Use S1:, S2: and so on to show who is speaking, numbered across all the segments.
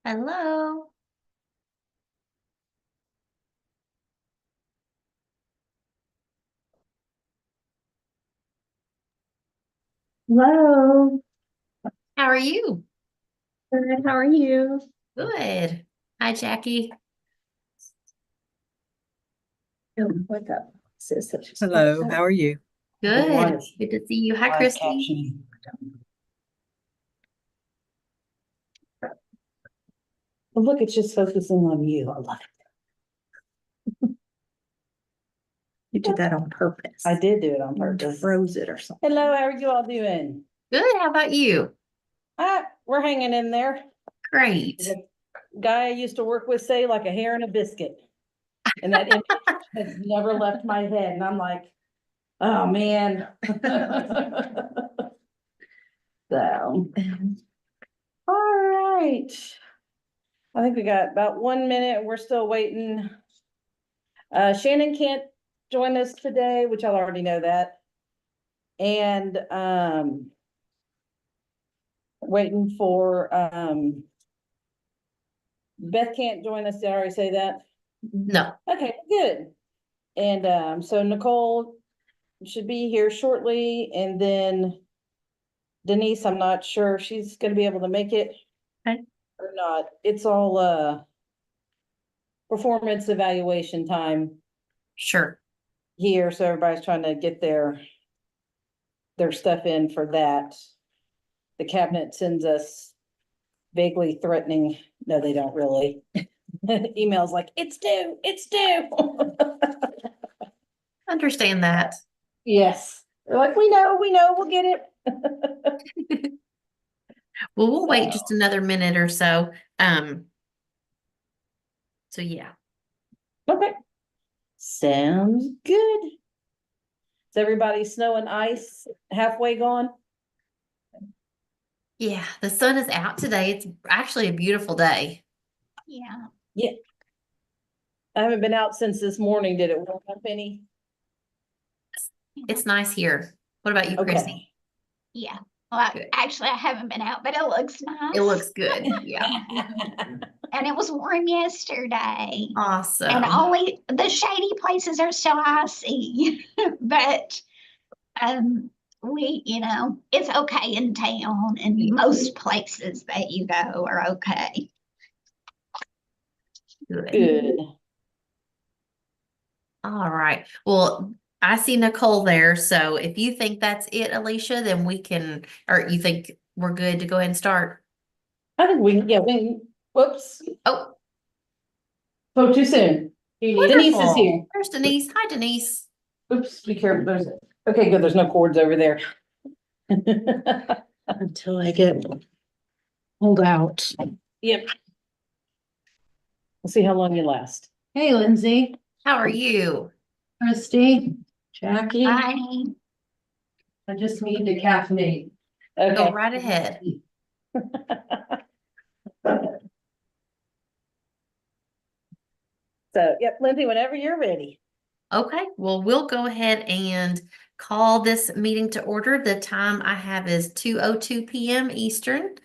S1: Hello.
S2: Hello.
S1: How are you?
S2: Good. How are you?
S1: Good. Hi, Jackie.
S2: Oh, what's up?
S3: Hello, how are you?
S1: Good. Good to see you. Hi,
S2: Live
S1: Christy.
S2: captioning. Well, look, it's just focusing on you. I love it.
S3: You did that on purpose.
S2: I did do it on purpose.
S3: Froze it or something.
S2: Hello, how are you all doing?
S1: Good. How about you?
S2: We're hanging in there.
S1: Great.
S2: The guy I used to work with say like a hair in a biscuit. And that image has never left my head. And I'm like, oh, man. So. All right. I think we got about 1 minute. We're still waiting. Shannon can't join us today, which I'll already know that. And waiting for Beth can't join us. Did I already say that?
S1: No.
S2: Okay, good. And so Nicole should be here shortly, and then Denise, I'm not sure if she's gonna be able to make it.
S1: Okay.
S2: Or not. It's all performance evaluation time
S1: Sure.
S2: here, so everybody's trying to get their stuff in for that. The cabinet sends us vaguely threatening, no, they don't really. Emails like, it's due, it's due.
S1: Understand that.
S2: Yes, they're like, we know, we'll get it.
S1: Well, we'll wait
S2: So.
S1: just another minute or so. So yeah,
S2: Okay. Sounds good. Is everybody snow and ice halfway gone?
S1: yeah, the sun is out today. It's actually a beautiful day.
S4: Yeah,
S2: I haven't been out since this morning. Did it warm up any?
S1: It's nice here. What about you,
S2: Okay.
S1: Chrissy?
S4: yeah. Well,
S1: Good.
S4: actually, I haven't been out, but it looks nice.
S1: It looks good. Yeah.
S4: And it was warm yesterday. And
S1: Awesome.
S4: only the shady places are still icy, but it's okay in town, and most places that you go are okay.
S1: Good.
S2: Good.
S1: All right. Well, I see Nicole there. So if you think that's it, Alicia, then we can, or you think we're good to go ahead and start?
S2: I think whoops,
S1: Oh,
S2: spoke too soon. Denise is
S1: wonderful.
S2: here.
S1: There's Denise. Hi, Denise.
S2: Oops, be careful. Okay, good. There's no cords over there.
S3: Until I get pulled out.
S2: Yep. We'll see how long you last.
S3: Hey, Lindsay,
S1: How are you?
S3: Christy, Jackie,
S4: I
S3: I just need to caffeinate.
S1: Go
S2: Okay.
S1: right ahead.
S2: So, yep, Lindsay, whenever you're ready.
S1: Okay, well, we'll go ahead and call this meeting to order. The time I have is 2:02 p.m. Eastern.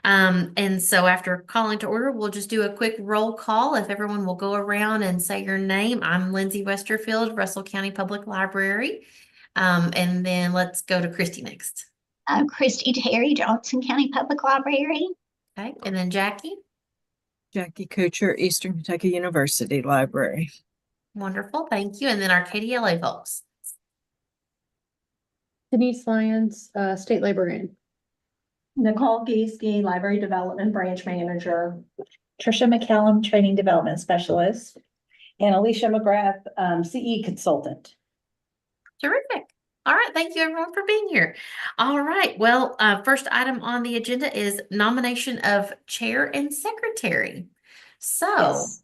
S1: And so after calling to order, we'll just do a quick roll call. If everyone will go around and say your name. I'm Lindsay Westerfield, Russell County Public Library. And then let's go to Christy next.
S4: Christy Terry, Johnson County Public Library.
S1: Okay, and then Jackie.
S5: Jackie Kuchar, Eastern Kentucky University Library.
S1: Wonderful, thank you. And then our KDLA folks.
S6: Denise Lyons, State Librarian.
S7: Nicole Giesky, Library Development Branch Manager.
S3: Trisha McCallum, Training Development Specialist.
S2: And Alicia McGrath, CE Consultant.
S1: Terrific. All right, thank you everyone for being here. All right, well, first item on the agenda is nomination of chair and secretary. So,
S2: Yes.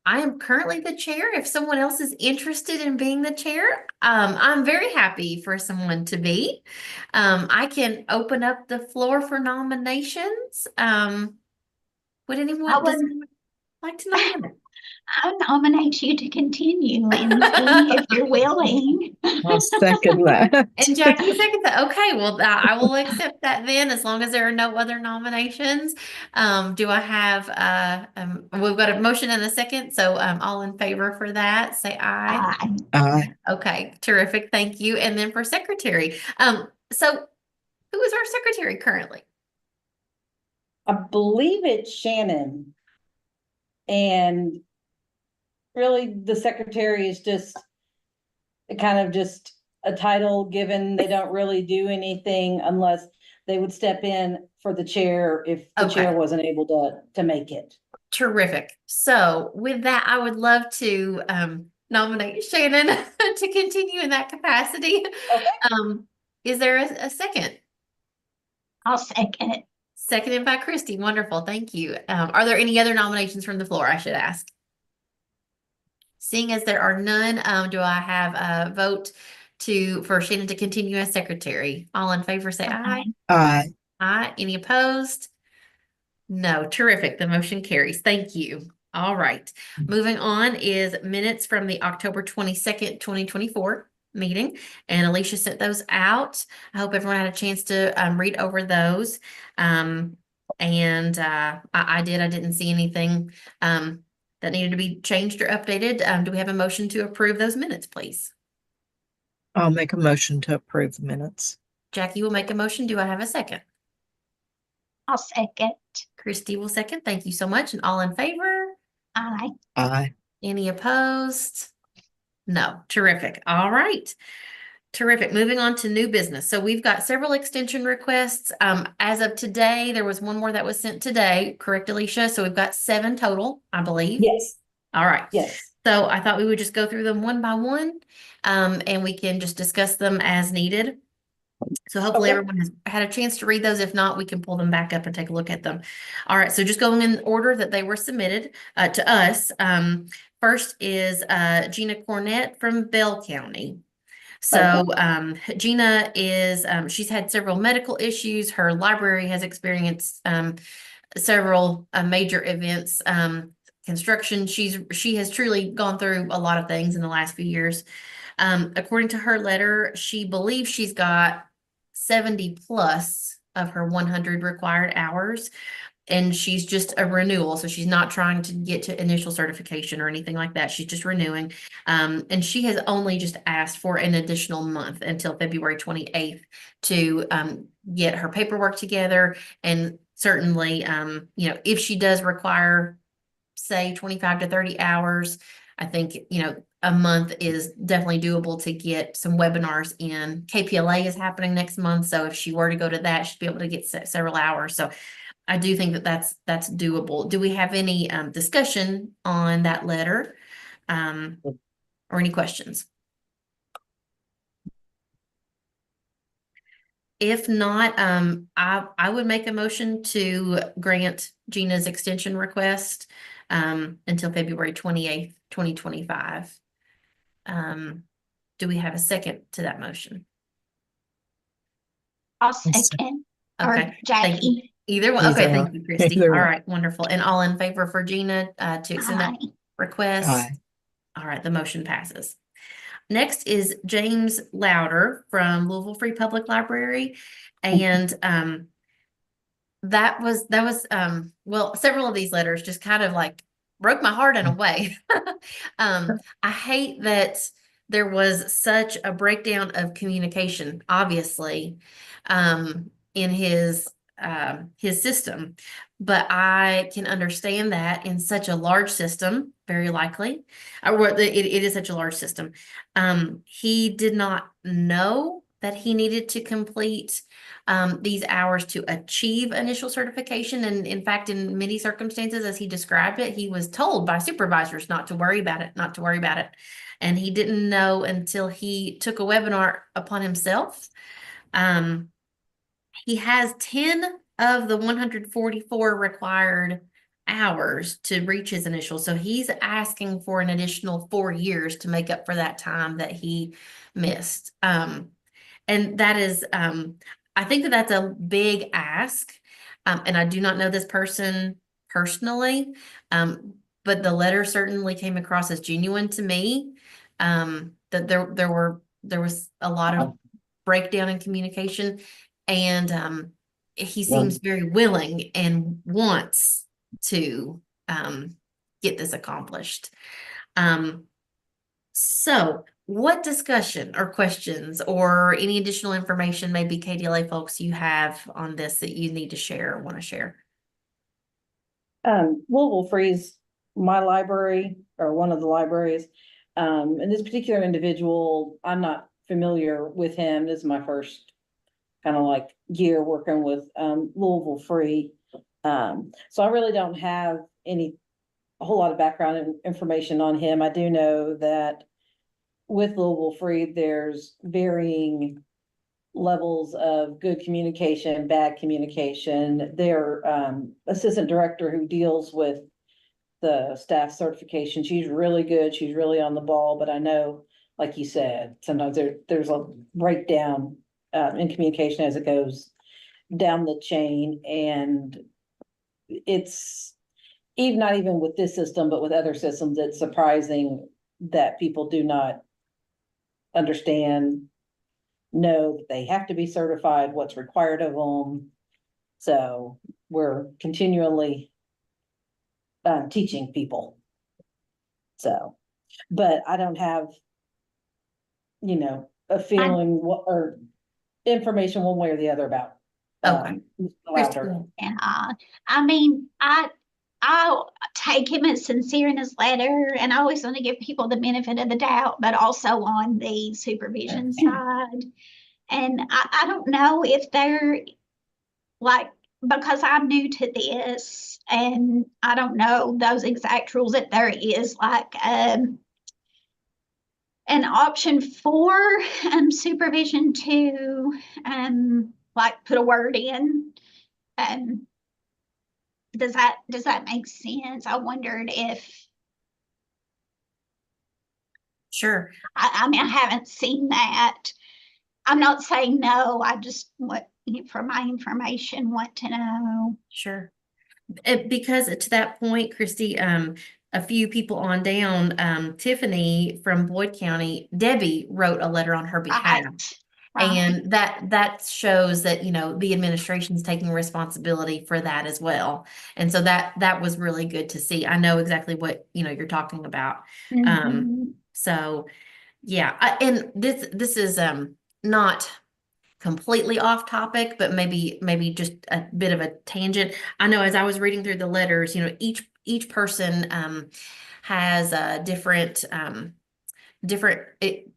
S1: I am currently the chair. If someone else is interested in being the chair, I'm very happy for someone to be. I can open up the floor for nominations. Would anyone
S4: I
S1: does
S4: would-
S1: anyone like to nominate?
S4: I nominate you to continue, Lindsay, if you're willing.
S5: I'll second that.
S1: And Jackie seconds that. Okay, well, I will accept that then, as long as there are no other nominations. Do I have, we've got a motion and a second, so, all in favor for that, say aye.
S5: Aye.
S1: Okay, terrific, thank you. And then for secretary, so who is our secretary currently?
S2: I believe it's Shannon. And really, the secretary is just kind of just a title given. They don't really do anything unless they would step in for the chair if the
S1: Okay.
S2: chair wasn't able to make it.
S1: Terrific. So with that, I would love to, nominate Shannon to continue in that capacity.
S2: Okay.
S1: Is there a second?
S4: I'll second it.
S1: Seconded by Christy. Wonderful. Thank you. Are there any other nominations from the floor? I should ask. Seeing as there are none, do I have a vote for Shannon to continue as secretary? All in favor, say aye.
S5: Aye.
S1: Aye. Any opposed? No. Terrific. The motion carries. Thank you. All right. Moving on is minutes from the October 22nd, 2024 meeting. And Alicia sent those out. I hope everyone had a chance to read over those. I did. I didn't see anything that needed to be changed or updated. Do we have a motion to approve those minutes, please?
S5: I'll make a motion to approve the minutes.
S1: Jackie will make a motion. Do I have a second?
S4: I'll second.
S1: Christy will second. Thank you so much. And all in favor?
S4: Aye.
S5: Aye.
S1: Any opposed? No. Terrific. All right. Terrific. Moving on to new business. So we've got several extension requests. As of today, there was one more that was sent today, correct, Alicia? So we've got 7 total, I believe.
S2: Yes,
S1: All right.
S2: yes.
S1: So I thought we would just go through them one by one, and we can just discuss them as needed. So hopefully
S2: Okay.
S1: everyone has had a chance to read those. If not, we can pull them back up and take a look at them. All right, so just going in order that they were submitted to us. First is Gina Cornett from Bell County. So Gina is she's had several medical issues. Her library has experienced several major events, construction. She has truly gone through a lot of things in the last few years. According to her letter, she believes she's got 70 plus of her 100 required hours. And she's just a renewal, so she's not trying to get to initial certification or anything like that. She's just renewing. And she has only just asked for an additional month until February 28th to get her paperwork together. And certainly, if she does require, say, 25 to 30 hours, I think, a month is definitely doable to get some webinars in. KPLA is happening next month, so if she were to go to that, she'd be able to get several hours. So I do think that that's doable. Do we have any discussion on that letter? Or any questions? If not, I would make a motion to grant Gina's extension request until February 28th, 2025. Do we have a second to that motion?
S4: I'll second, or
S1: Okay, thank you.
S4: Jackie.
S1: Either one.
S5: Either
S1: Okay, thank
S5: one.
S1: you, Christy.
S5: Either
S1: All
S5: one.
S1: right, wonderful. And all in favor for Gina to extend that
S4: Aye.
S1: request?
S5: Aye.
S1: All right, the motion passes. Next is James Louder from Louisville Free Public Library. And that was well, several of these letters just kind of like broke my heart in a way. I hate that there was such a breakdown of communication, obviously, in his system. But I can understand that in such a large system, very likely, or it is such a large system. He did not know that he needed to complete these hours to achieve initial certification. And in fact, in many circumstances, as he described it, he was told by supervisors not to worry about it, And he didn't know until he took a webinar upon himself. He has 10 of the 144 required hours to reach his initial. So he's asking for an additional 4 years to make up for that time that he missed. And that is, I think that that's a big ask. And I do not know this person personally, but the letter certainly came across as genuine to me. That there was a lot of breakdown in communication, and he seems very willing and wants to get this accomplished. So what discussion or questions or any additional information maybe KDLA folks you have on this that you need to share or want to share?
S2: Louisville Free's my library, or one of the libraries. And this particular individual, I'm not familiar with him. This is my first kind of like year working with Louisville Free. So I really don't have a whole lot of background information on him. I do know that with Louisville Free, there's varying levels of good communication, bad communication. Their assistant director who deals with the staff certification, she's really good. She's really on the ball, but I know, like you said, sometimes there's a breakdown in communication as it goes down the chain. And it's not even with this system, but with other systems, it's surprising that people do not understand, know that they have to be certified, what's required of them. So we're continually teaching people. So, but I don't have, a feeling or information one way or the other about.
S1: Okay.
S2: Louder.
S4: And I mean, I'll take him as sincere in his letter, and I always want to give people the benefit of the doubt, but also on the supervision side. And I don't know if they're like, because I'm new to this and I don't know those exact rules, that there is like And option 4, supervision to, like put a word in. Does that make sense? I wondered if,
S1: Sure.
S4: I mean, I haven't seen that. I'm not saying no, I just want, for my information, want to know.
S1: Sure. Because to that point, Christy, a few people on down, Tiffany from Boyd County, Debbie wrote a letter on her behalf.
S4: Right.
S1: And that shows that, you know, the administration's taking responsibility for that as well. And so that was really good to see. I know exactly what, you know, you're talking about.
S4: Mhm.
S1: So yeah, and this is not completely off topic, but maybe just a bit of a tangent. I know as I was reading through the letters, you know, each person has a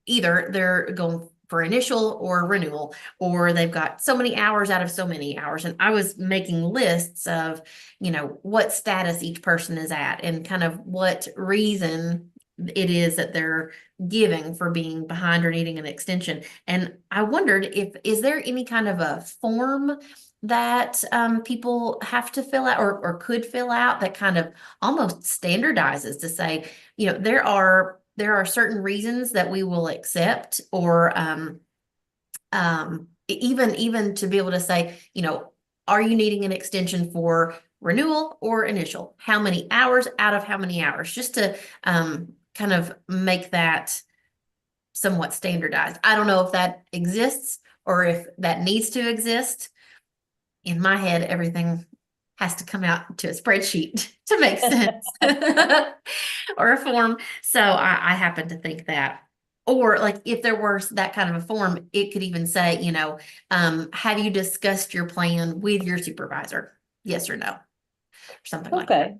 S1: either they're going for initial or renewal, or they've got so many hours out of so many hours. And I was making lists of, you know, what status each person is at and kind of what reason it is that they're giving for being behind or needing an extension. And I wondered is there any kind of a form that people have to fill out or could fill out that kind of almost standardizes to say, you know, there are certain reasons that we will accept, or even to be able to say, you know, are you needing an extension for renewal or initial? How many hours out of how many hours? Just to kind of make that somewhat standardized. I don't know if that exists or if that needs to exist. In my head, everything has to come out to a spreadsheet to make sense or a form. So I happen to think that. Or like if there were that kind of a form, it could even say, you know, have you discussed your plan with your supervisor? Yes or no, or something like that.
S2: Okay,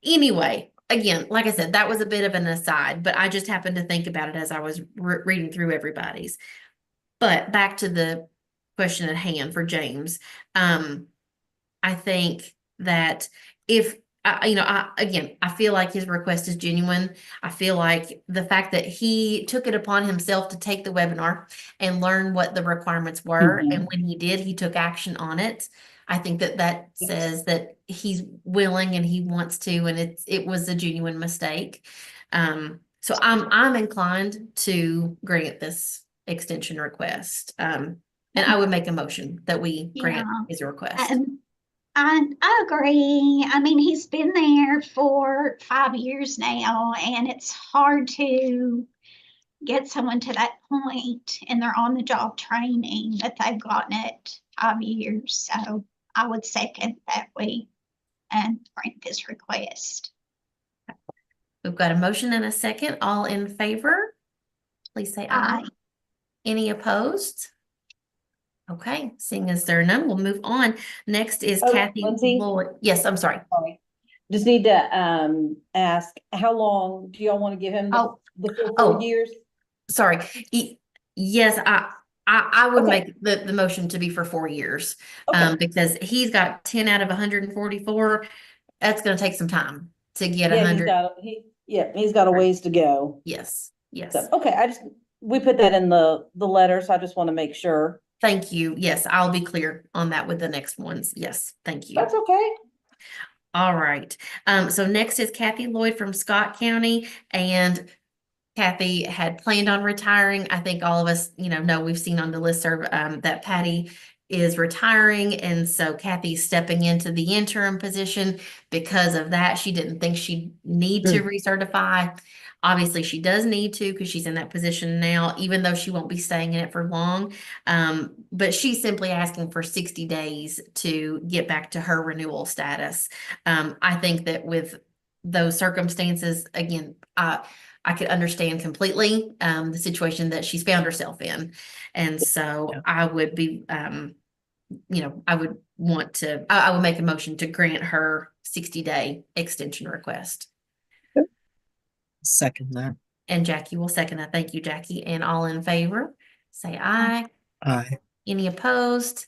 S1: Anyway, again, like I said, that was a bit of an aside, but I just happened to think about it as I was reading through everybody's. But back to the question at hand for James. I think that if you know, I feel like his request is genuine. I feel like the fact that he took it upon himself to take the webinar and learn what the requirements were,
S2: Mhm.
S1: and when he did, he took action on it. I think that says that he's willing and he wants to, and it was a genuine mistake. So I'm inclined to grant this extension request. And I would make a motion that we grant
S4: Yeah.
S1: his request.
S4: I agree. I mean, he's been there for 5 years now, and it's hard to get someone to that point in their on the job training that they've gotten it 5 years. So I would second that we grant this request.
S1: We've got a motion and a second. All in favor, please say aye.
S4: Aye.
S1: Any opposed? Okay, seeing as there are none, we'll move on. Next is
S2: Oh,
S1: Kathy
S2: Lindsay?
S1: Lloyd. Yes, I'm sorry.
S2: Sorry. Just need to ask, how long do y'all want to give him
S1: Oh.
S2: the full
S1: Oh.
S2: 4 years?
S1: Sorry. Yes, I would
S2: Okay.
S1: make the motion to be for 4 years.
S2: Okay.
S1: Because he's got 10 out of 144. That's gonna take some time to get
S2: Yeah,
S1: 100.
S2: he's got a ways to go.
S1: Yes, yes.
S2: So, okay, we put that in the letter, so I just want to make sure.
S1: Thank you. Yes, I'll be clear on that with the next ones. Yes, thank you.
S2: That's okay.
S1: All right. So next is Kathy Lloyd from Scott County, and Kathy had planned on retiring. I think all of us, you know we've seen on the listserv that Patty is retiring, and so Kathy's stepping into the interim position. Because of that, she didn't think she'd need to recertify. Obviously, she does need to because she's in that position now, even though she won't be staying in it for long. But she's simply asking for 60 days to get back to her renewal status. I think that with those circumstances, again, I could understand completely the situation that she's found herself in. And so I would be, I would want to, I would make a motion to grant her 60-day extension request.
S5: Second that.
S1: And Jackie will second that. Thank you, Jackie. And all in favor, say aye.
S5: Aye.
S1: Any opposed?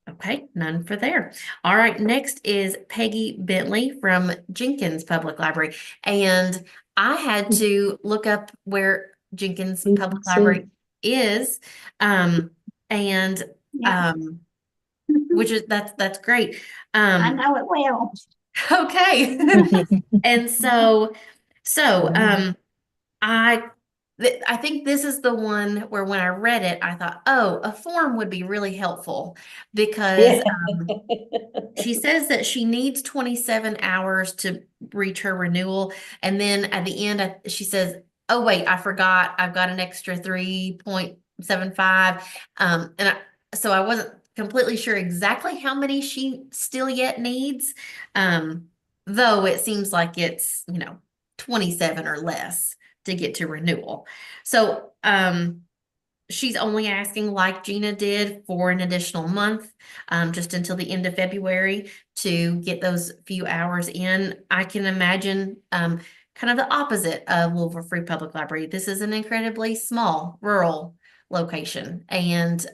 S1: Okay, none for there. All right, next is Peggy Bentley from Jenkins Public Library. And I had to look up where Jenkins
S6: You
S1: Public
S6: can see.
S1: Library is. And,
S4: Yeah.
S1: which is, that's great.
S4: I know it well.
S1: Okay. And I I think this is the one where when I read it, I thought, oh, a form would be really helpful because she says that she needs 27 hours to reach her renewal. And then at the end, she says, oh, wait, I forgot. I've got an extra 3.75. So I wasn't completely sure exactly how many she still yet needs. Though it seems like it's, 27 or less to get to renewal. So, she's only asking, like Gina did, for an additional month, just until the end of February to get those few hours in. I can imagine, kind of the opposite of Louisville Free Public Library. This is an incredibly small rural location, and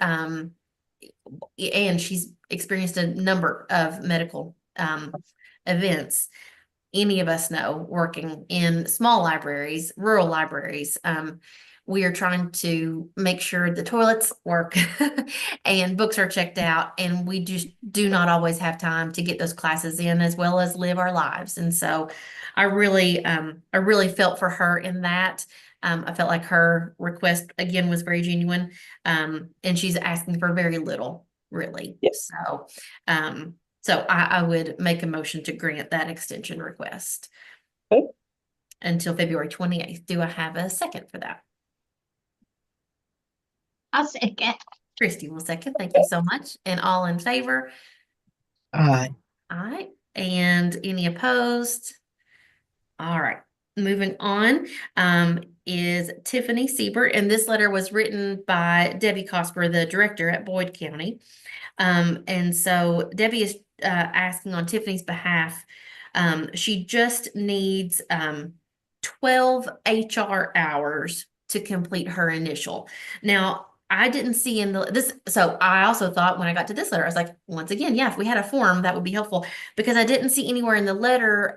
S1: she's experienced a number of medical, events. Any of us know working in small libraries, rural libraries. We are trying to make sure the toilets work and books are checked out, and we just do not always have time to get those classes in as well as live our lives. And so I really felt for her in that. I felt like her request again was very genuine. And she's asking for very little, really.
S2: Yep.
S1: So I would make a motion to grant that extension request.
S2: Okay.
S1: Until February 28th. Do I have a second for that?
S4: I'll second.
S1: Christy will second. Thank you so much. And all in favor?
S5: Aye.
S1: All right. And any opposed? All right. Moving on, is Tiffany Siebert, and this letter was written by Debbie Cosper, the director at Boyd County. And so Debbie is asking on Tiffany's behalf. She just needs 12 HR hours to complete her initial. Now, I didn't see in this, so I also thought when I got to this letter, I was like, once again, yeah, if we had a form, that would be helpful, because I didn't see anywhere in the letter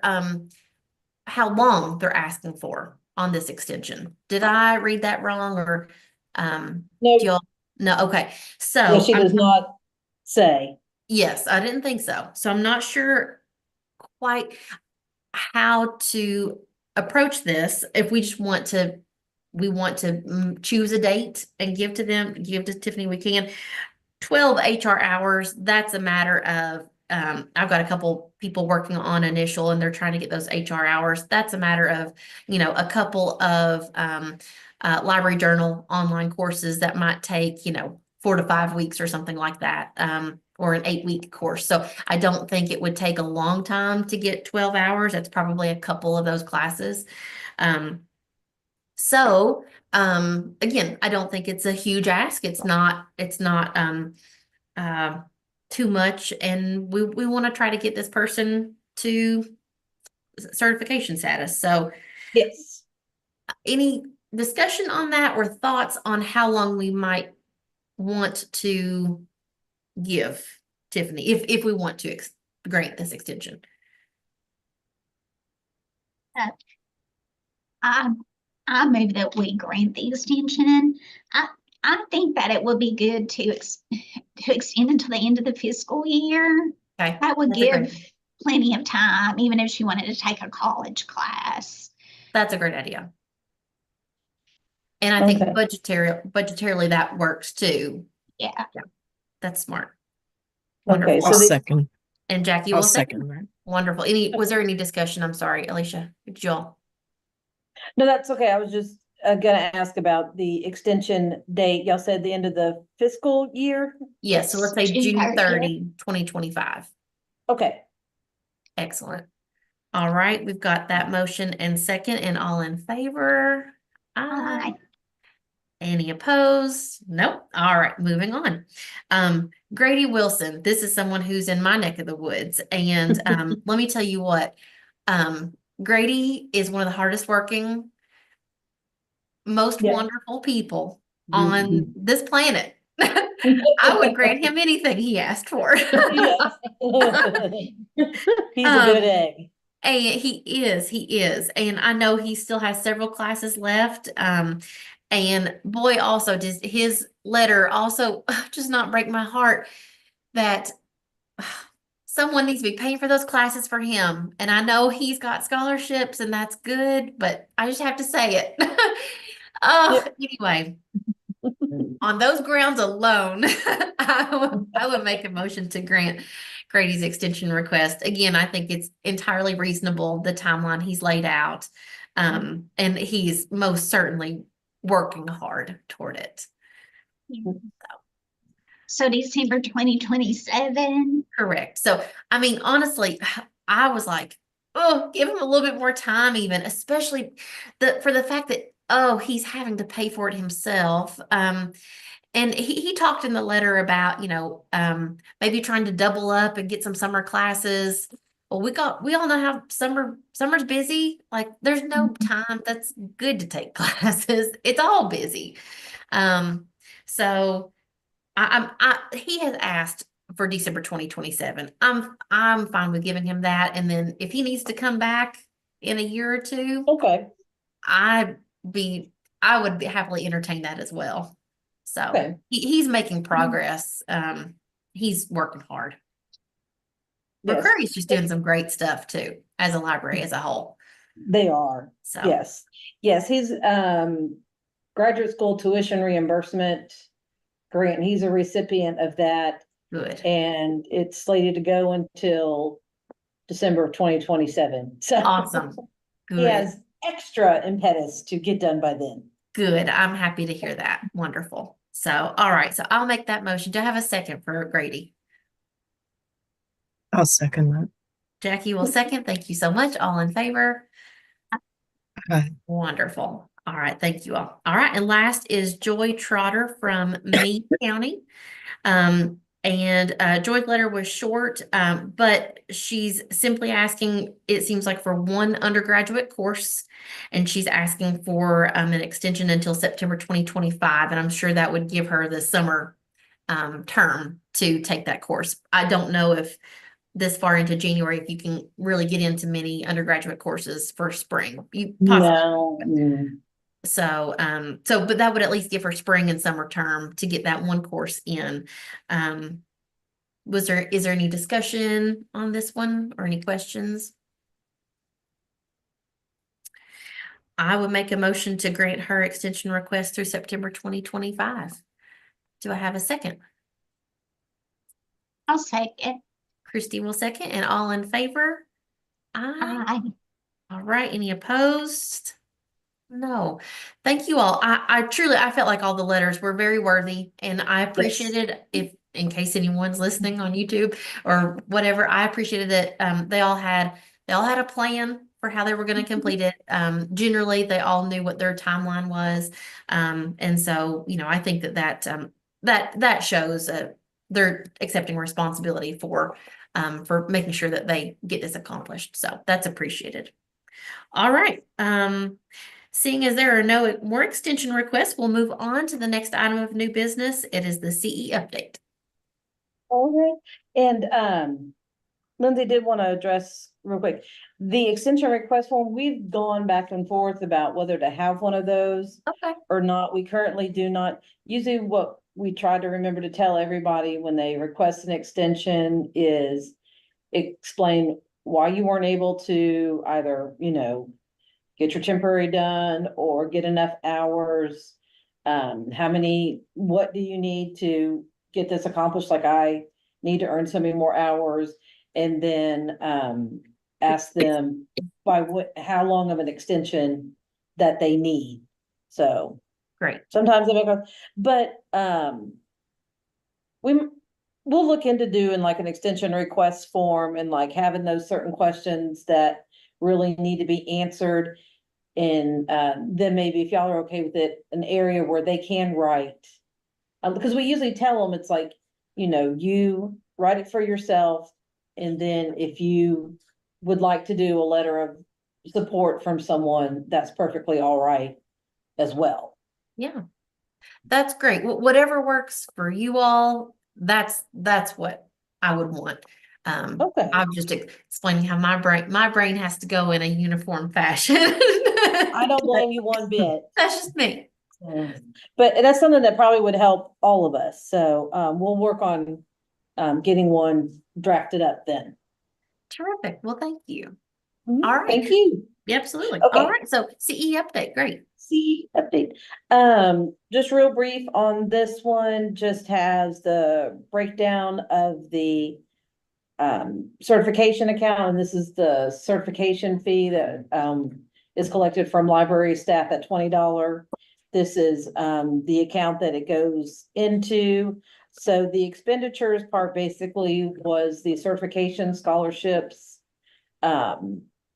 S1: how long they're asking for on this extension. Did I read that wrong, or do
S2: No,
S1: y'all? No, okay. So
S2: no, she does not say.
S1: yes, I didn't think so. So I'm not sure quite how to approach this. If we just want to, choose a date and give to Tiffany, we can. 12 HR hours, that's a matter of, I've got a couple people working on initial and they're trying to get those HR hours. That's a matter of, a couple of library journal online courses that might take, 4 to 5 weeks or something like that, or an 8-week course. So I don't think it would take a long time to get 12 hours. That's probably a couple of those classes. Again, I don't think it's a huge ask. It's not too much, and we want to try to get this person to certification status. So
S2: Yes.
S1: any discussion on that or thoughts on how long we might want to give Tiffany if we want to grant this extension?
S4: I move that we grant the extension. I think that it would be good to extend until the end of the fiscal year.
S1: Okay.
S4: That would
S1: That's a great-
S4: give plenty of time, even if she wanted to take a college class.
S1: That's a great idea. And I think
S2: Okay.
S1: budgetarily that works too.
S4: Yeah.
S1: That's smart.
S2: Okay,
S1: Wonderful.
S5: I'll
S2: so the,
S5: second.
S1: And Jackie
S5: I'll
S1: will second.
S5: second that.
S1: Wonderful. Was there any discussion? I'm sorry, Alicia. Did y'all?
S2: no, that's okay. I was just gonna ask about the extension date. Y'all said the end of the fiscal year?
S1: Yes, so let's say
S4: June
S1: June
S4: 30th.
S1: 30, 2025.
S2: Okay.
S1: Excellent. All right, we've got that motion and second, and all in favor?
S4: Aye.
S1: Any opposed? Nope. All right, moving on. Grady Wilson, this is someone who's in my neck of the woods. And let me tell you what, Grady is one of the hardest working, most
S2: Yeah.
S1: wonderful people on this planet. I would grant him anything he asked for.
S2: Yes. He's a good egg.
S1: And he is. And I know he still has several classes left. And boy, also does his letter also just not break my heart that someone needs to be paying for those classes for him. And I know he's got scholarships and that's good, but I just have to say it. Anyway, on those grounds alone, I would make a motion to grant Grady's extension request. Again, I think it's entirely reasonable, the timeline he's laid out. And he's most certainly working hard toward it.
S4: So December 2027.
S1: Correct. So, I mean, honestly, I was like, oh, give him a little bit more time even, especially for the fact that, oh, he's having to pay for it himself. And he talked in the letter about, maybe trying to double up and get some summer classes. Well, we all know how summer's busy. Like there's no time that's good to take classes. It's all busy. So he has asked for December 2027. I'm fine with giving him that. And then if he needs to come back in a year or two,
S2: Okay,
S1: I would happily entertain that as well. So
S2: Okay.
S1: he's making progress. He's working hard.
S2: yes,
S1: McCurry's just doing some great stuff too, as a library as a whole.
S2: they are.
S1: So
S2: Yes, yes, he's graduate school tuition reimbursement grant. He's a recipient of that,
S1: good.
S2: and it's slated to go until December of 2027. So
S1: Awesome.
S2: he
S1: Good.
S2: has extra impetus to get done by then.
S1: Good. I'm happy to hear that. Wonderful. So, all right. So I'll make that motion. Do I have a second for Grady?
S5: I'll second that.
S1: Jackie will second. Thank you so much. All in favor?
S5: Aye.
S1: Wonderful. All right. Thank you all. All right. And last is Joy Trotter from Meade County. Joy's letter was short, but she's simply asking, it seems like for one undergraduate course, and she's asking for an extension until September 2025. And I'm sure that would give her the summer term to take that course. I don't know if this far into January, if you can really get into many undergraduate courses for spring. You possibly
S2: No.
S1: so, but that would at least give her spring and summer term to get that one course in. Is there any discussion on this one or any questions? I would make a motion to grant her extension request through September 2025. Do I have a second?
S4: I'll second.
S1: Christy will second, and all in favor? Aye.
S4: Aye.
S1: All right, any opposed? No. Thank you all. I truly, I felt like all the letters were very worthy, and I appreciated if, in case anyone's listening on YouTube or whatever, I appreciated that they all had a plan for how they were going to complete it. Generally, they all knew what their timeline was. And so, I think that shows they're accepting responsibility for making sure that they get this accomplished. So that's appreciated. All right. Seeing as there are no more extension requests, we'll move on to the next item of new business. It is the CE update.
S2: All right, and Lindsay did want to address real quick, the extension request form, we've gone back and forth about whether to have one of those
S1: Okay.
S2: or not. We currently do not. Usually what we try to remember to tell everybody when they request an extension is explain why you weren't able to either, get your temporary done or get enough hours. What do you need to get this accomplished? Like I need to earn so many more hours, and then ask them how long of an extension that they need. So
S1: Great.
S2: sometimes they make but we'll look into doing like an extension request form and like having those certain questions that really need to be answered. And then maybe if y'all are okay with it, an area where they can write. Because we usually tell them it's like, you write it for yourself. And then if you would like to do a letter of support from someone, that's perfectly all right as well.
S1: Yeah. That's great. Whatever works for you all, that's what I would want.
S2: Okay.
S1: I'm just explaining how my brain has to go in a uniform fashion.
S2: I don't blame you one bit.
S1: That's just me.
S2: Yeah. But that's something that probably would help all of us. So, we'll work on, getting one drafted up then.
S1: Terrific. Well, thank you.
S2: Mhm.
S1: All right.
S2: Thank you.
S1: Yeah, absolutely.
S2: Okay.
S1: All right. So CE update. Great.
S2: See, update. Just real brief on this one, just has the breakdown of the certification account, and this is the certification fee that is collected from library staff at $20. This is the account that it goes into. So the expenditures part basically was the certification scholarships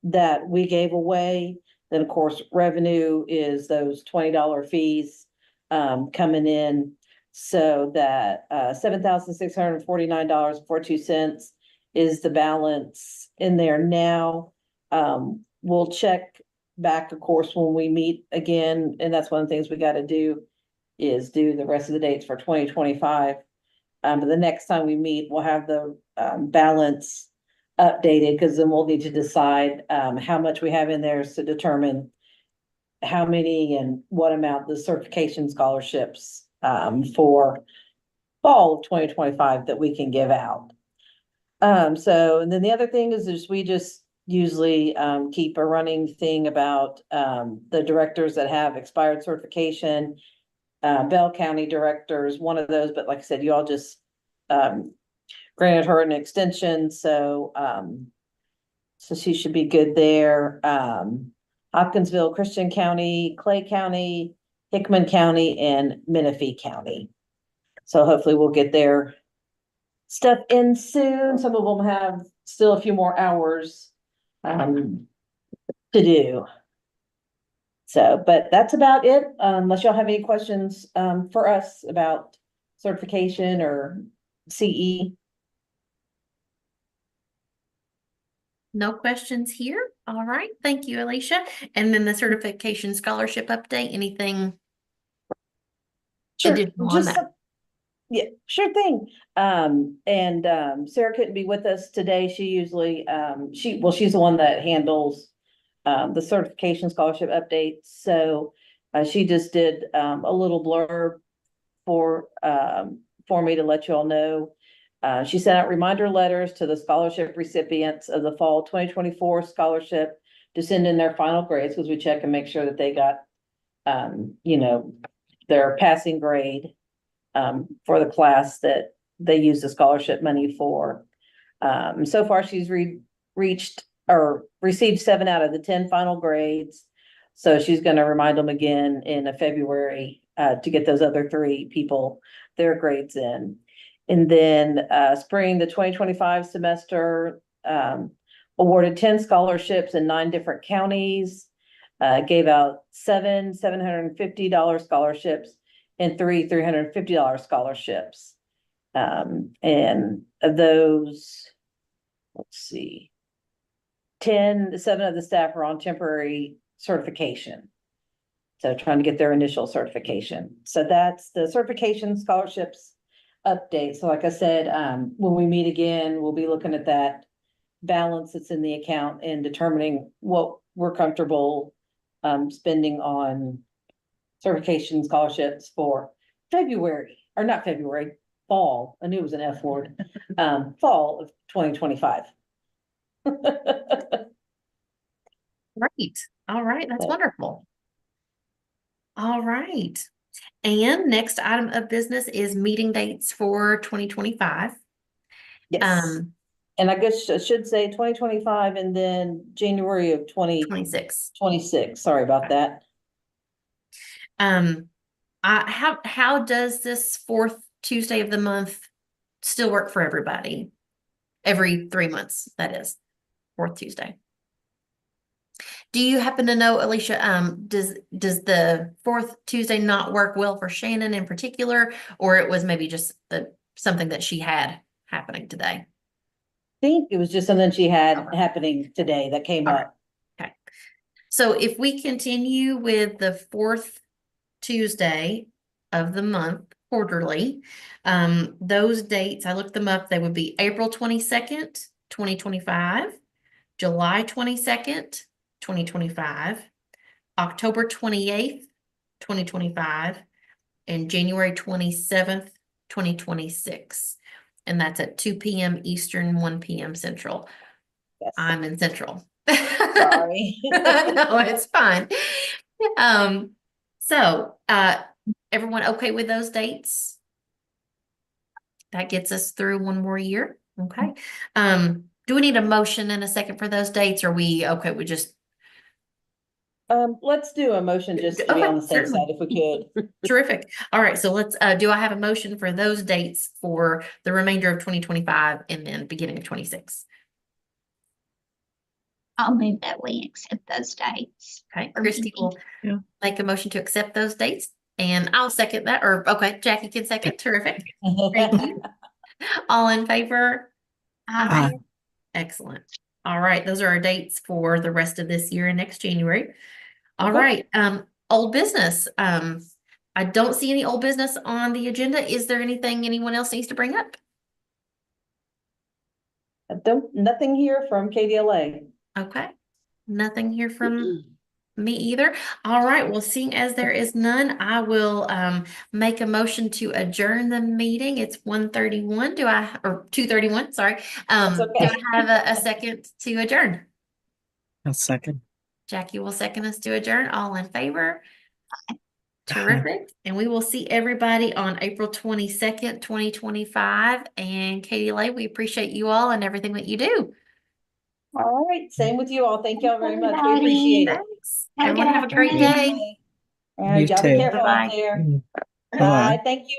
S2: that we gave away. Then, of course, revenue is those $20 fees coming in. So that $7,649.42 is the balance in there now. We'll check back, of course, when we meet again, and that's one of the things we got to do is do the rest of the dates for 2025. But the next time we meet, we'll have the balance updated, because then we'll need to decide how much we have in there to determine how many and what amount the certification scholarships for fall of 2025 that we can give out. So, and then the other thing is we just usually keep a running thing about the directors that have expired certification. Bell County directors, one of those, but like I said, you all just granted her an extension, so she should be good there. Hopkinsville, Christian County, Clay County, Hickman County, and Menifee County. So hopefully we'll get their stuff in soon. Some of them have still a few more hours to do. So, but that's about it, unless y'all have any questions for us about certification or CE.
S1: No questions here. All right. Thank you, Alicia. And then the certification scholarship update, anything
S2: Sure,
S1: additional on
S2: just
S1: that?
S2: yeah, sure thing. Sarah couldn't be with us today. She usually, she's the one that handles the certification scholarship updates. So she just did a little blurb for me to let you all know. She sent out reminder letters to the scholarship recipients of the fall 2024 scholarship to send in their final grades, because we check and make sure that they got their passing grade for the class that they use the scholarship money for. So far, she's received 7 out of the 10 final grades. So she's going to remind them again in February to get those other 3 people their grades in. And then spring, the 2025 semester awarded 10 scholarships in 9 different counties, gave out 7 $750 scholarships and 3 $350 scholarships. And of those, let's see, 7 of the staff are on temporary certification. So trying to get their initial certification. So that's the certification scholarships update. So like I said, when we meet again, we'll be looking at that balance that's in the account and determining what we're comfortable spending on certification scholarships for February, or not February, fall. I knew it was an F word. Fall of 2025.
S1: Great. All right. That's
S2: Yeah.
S1: wonderful. All right. And next item of business is meeting dates for 2025.
S2: Yes. And I guess I should say 2025 and then January of
S1: 26.
S2: 2026. Sorry about that.
S1: How does this 4th Tuesday of the month still work for everybody? Every 3 months, that is, 4th Tuesday. Do you happen to know, Alicia, does the 4th Tuesday not work well for Shannon in particular, or it was maybe just something that she had happening today?
S2: I think it was just something she had happening today that came up.
S1: Okay. So if we continue with the 4th Tuesday of the month quarterly, those dates, I looked them up, they would be April 22nd, 2025, July 22nd, 2025, October 28th, 2025, and January 27th, 2026. And that's at 2 p.m. Eastern, 1 p.m. Central.
S2: Yes.
S1: I'm in Central.
S2: Sorry.
S1: No, it's fine. So, everyone okay with those dates? That gets us through one more year. Okay. Do we need a motion and a second for those dates? Or we okay? We just
S2: Let's do a motion just to be on the
S1: Okay,
S2: safe
S1: certainly.
S2: side if we could.
S1: terrific. All right. So let's. Do I have a motion for those dates for the remainder of 2025 and then beginning of 26?
S4: I'll move that we accept those dates.
S1: Okay.
S4: For
S1: Christy
S4: meeting.
S1: will
S5: Yeah.
S1: make a motion to accept those dates, and I'll second that. Or okay, Jackie can second. Terrific. Thank you. All in favor?
S4: Aye.
S1: Excellent. All right, those are our dates for the rest of this year and next January. All
S2: Okay.
S1: right, old business. I don't see any old business on the agenda. Is there anything anyone else needs to bring up?
S2: Nothing here from KDLA.
S1: Okay, nothing here from me either. All right, well, seeing as there is none, I will make a motion to adjourn the meeting. It's 1:31. Or 2:31, sorry.
S2: That's
S1: Do
S2: okay.
S1: I have a second to adjourn?
S5: A second.
S1: Jackie will second us to adjourn. All in favor? Terrific. And we will see everybody on April 22nd, 2025. And Katie Lay, we appreciate you all and everything that you do.
S2: All right, same with you all. Thank y'all very much. We
S4: Everybody.
S2: appreciate it.
S1: Thanks.
S4: Have a
S1: Everyone
S4: good
S1: have a great
S4: afternoon.
S1: day.
S2: All right,
S5: You
S2: y'all be
S5: too.
S2: careful out
S1: Bye-bye.
S2: there.
S5: Bye.
S2: Bye. Thank you.